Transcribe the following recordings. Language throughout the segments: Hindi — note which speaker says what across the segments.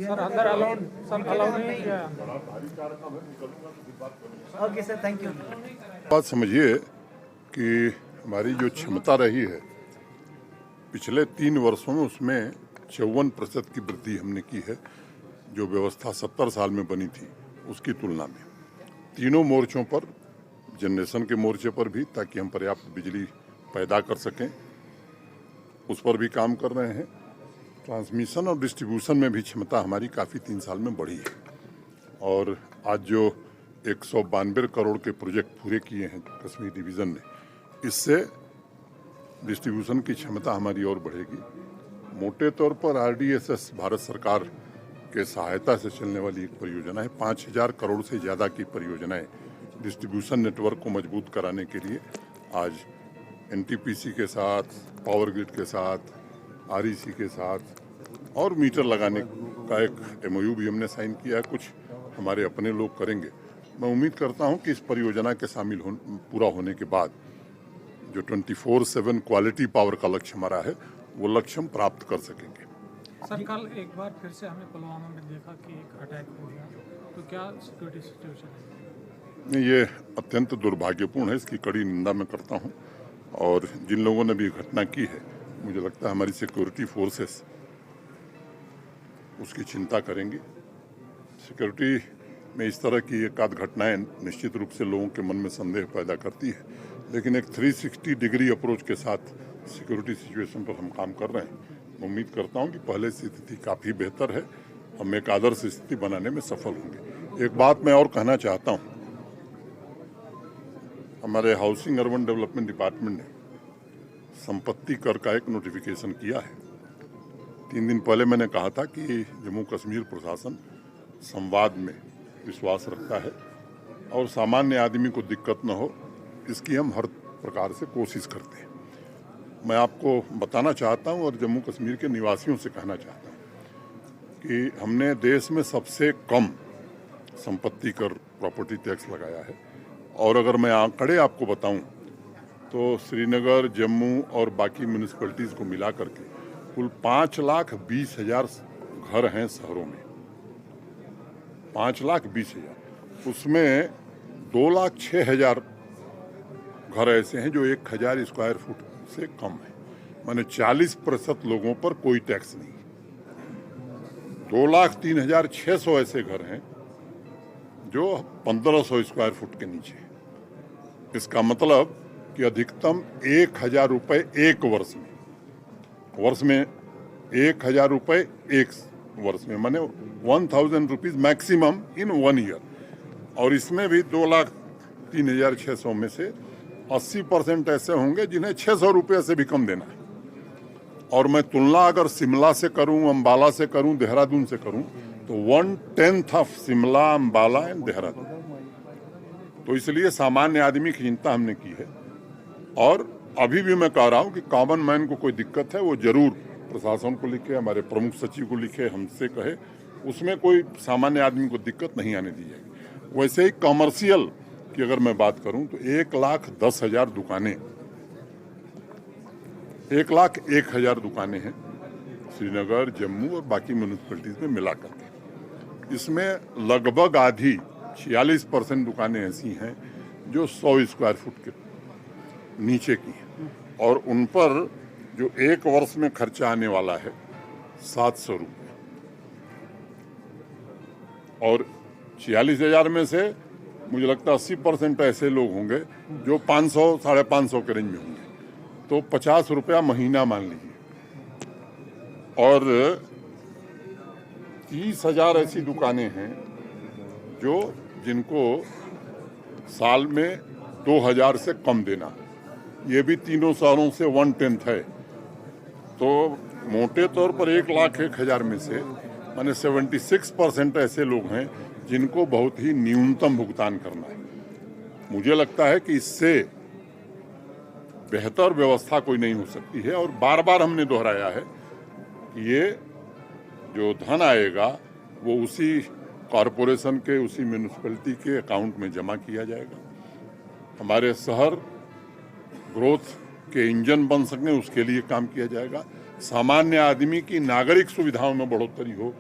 Speaker 1: सर अंदर अलाउड नहीं किया।
Speaker 2: Okay sir, thank you.
Speaker 3: बात समझिए कि हमारी जो क्षमता रही है पिछले 3 वर्षों में, उसमें 54% की वृद्धि हमने की है, जो व्यवस्था 70 साल में बनी थी उसकी तुलना में। तीनों मोर्चों पर, जनरेशन के मोर्चे पर भी, ताकि हम पर्याप्त बिजली पैदा कर सकें, उस पर भी काम कर रहे हैं। ट्रांसमिशन और डिस्ट्रीब्यूशन में भी क्षमता हमारी काफ़ी 3 साल में बढ़ी है। और आज जो 192 करोड़ के प्रोजेक्ट पूरे किए हैं कश्मीर डिवीज़न ने, इससे डिस्ट्रीब्यूशन की क्षमता हमारी और बढ़ेगी। मोटे तौर पर RDSS भारत सरकार के सहायता से चलने वाली एक परियोजना है। 5000 करोड़ से ज़्यादा की परियोजनाएं डिस्ट्रीब्यूशन नेटवर्क को मजबूत कराने के लिए आज NTPC के साथ, पावर ग्रिड के साथ, REC के साथ और मीटर लगाने का एक MOU भी हमने साइन किया है। कुछ हमारे अपने लोग करेंगे। मैं उम्मीद करता हूं कि इस परियोजना के पूरा होने के बाद जो 24/7 क्वालिटी पावर का लक्ष्य हमारा है, वो लक्ष्य हम प्राप्त कर सकेंगे।
Speaker 1: सर कल एक बार फिर से हमने पुलवामा में देखा कि एक अटैक हो गया, तो क्या सिक्योरिटी सिचुएशन है?
Speaker 3: ये अत्यंत दुर्भाग्यपूर्ण है, इसकी कड़ी निंदा मैं करता हूं। और जिन लोगों ने भी घटना की है, मुझे लगता है हमारी सिक्योरिटी फोर्सेस उसकी चिंता करेंगी। सिक्योरिटी में इस तरह की एक आध घटनाएं निश्चित रूप से लोगों के मन में संदेह पैदा करती है, लेकिन एक 360 डिग्री अप्रोच के साथ सिक्योरिटी सिचुएशन पर हम काम कर रहे हैं। मैं उम्मीद करता हूं कि पहले से स्थिति काफ़ी बेहतर है, हम एक आदर्श स्थिति बनाने में सफल होंगे। एक बात मैं और कहना चाहता हूं, हमारे हाउसिंग अर्बन डेवलपमेंट डिपार्टमेंट ने संपत्ति कर का एक नोटिफिकेशन किया है। 3 दिन पहले मैंने कहा था कि जम्मू कश्मीर प्रशासन संवाद में विश्वास रखता है और सामान्य आदमी को दिक्कत न हो, इसकी हम हर प्रकार से कोशिश करते हैं। मैं आपको बताना चाहता हूं और जम्मू कश्मीर के निवासियों से कहना चाहता हूं कि हमने देश में सबसे कम संपत्ति कर, प्रॉपर्टी टैक्स लगाया है। और अगर मैं आंकड़े आपको बताऊं तो श्रीनगर, जम्मू और बाकी म्यूनिसिपैलिटीज़ को मिला करके कुल 5,20,000 घर हैं शहरों में। 5,20,000, उसमें 2,06,000 घर ऐसे हैं जो 1,000 स्क्वायर फुट से कम है, माने 40% लोगों पर कोई टैक्स नहीं। 2,03,600 ऐसे घर हैं जो 1,500 स्क्वायर फुट के नीचे है। इसका मतलब कि अधिकतम 1,000 रुपये एक वर्ष में 1,000 रुपये एक वर्ष में, माने 1,000 रुपीज मैक्सिमम इन 1 ईयर। और इसमें भी 2,03,600 में से 80% ऐसे होंगे जिन्हें 600 रुपये से भी कम देना है। और मैं तुलना अगर शिमला से करूं, अंबाला से करूं, देहरादून से करूं, तो 1/10 ऑफ शिमला, अंबाला एंड देहरादून। तो इसलिए सामान्य आदमी की चिंता हमने की है। और अभी भी मैं कह रहा हूं कि कॉमन मैन को कोई दिक्कत है वो जरूर प्रशासन को लिखे, हमारे प्रमुख सचिव को लिखे, हमसे कहे, उसमें कोई सामान्य आदमी को दिक्कत नहीं आने दी जाएगी। वैसे ही कमर्शियल की अगर मैं बात करूं तो 1,10,000 दुकानें, 1,01,000 दुकानें हैं श्रीनगर, जम्मू और बाकी म्यूनिसिपैलिटीज में मिला करके। इसमें लगभग आधी 46% दुकानें ऐसी हैं जो 100 स्क्वायर फुट के नीचे की हैं और उन पर जो एक वर्ष में खर्चा आने वाला है 700 रुपये। और 46,000 में से मुझे लगता है 80% ऐसे लोग होंगे जो 500, 550 के रेंज में होंगे, तो 50 रुपया महीना मान लीजिए। और 30,000 ऐसी दुकानें हैं जिनको साल में 2,000 से कम देना, ये भी तीनों शहरों से 1/10 है। तो मोटे तौर पर 1,01,000 में से माने 76% ऐसे लोग हैं जिनको बहुत ही न्यूनतम भुगतान करना है। मुझे लगता है कि इससे बेहतर व्यवस्था कोई नहीं हो सकती है। और बार बार हमने दोहराया है कि ये जो धन आएगा वो उसी कॉरपोरेशन के, उसी म्यूनिसिपैलिटी के अकाउंट में जमा किया जाएगा। हमारे शहर ग्रोथ के इंजन बन सकें उसके लिए काम किया जाएगा। सामान्य आदमी की नागरिक सुविधाओं में बढ़ोतरी हो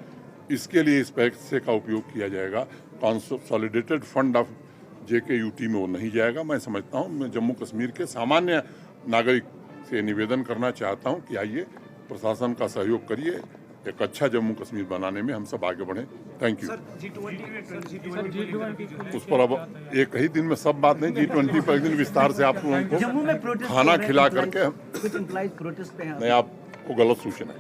Speaker 3: इसके लिए इस पैसे का उपयोग किया जाएगा। कंसोलिडेटेड फंड ऑफ JKUT में वो नहीं जाएगा। मैं समझता हूँ, मैं जम्मू कश्मीर के सामान्य नागरिक से निवेदन करना चाहता हूँ कि आइए प्रशासन का सहयोग करिए, एक अच्छा जम्मू कश्मीर बनाने में हम सब आगे बढ़ें। Thank you. उस पर अब एक ही दिन में सब बात नहीं, G20 पर एक दिन विस्तार से आप लोगों
Speaker 2: जम्मू में
Speaker 3: को
Speaker 2: प्रोटेस्ट
Speaker 3: खाना खिला करके
Speaker 2: कुछ एम्प्लॉइज प्रोटेस्ट पे हैं।
Speaker 3: नहीं, आपको गलत सूचना है।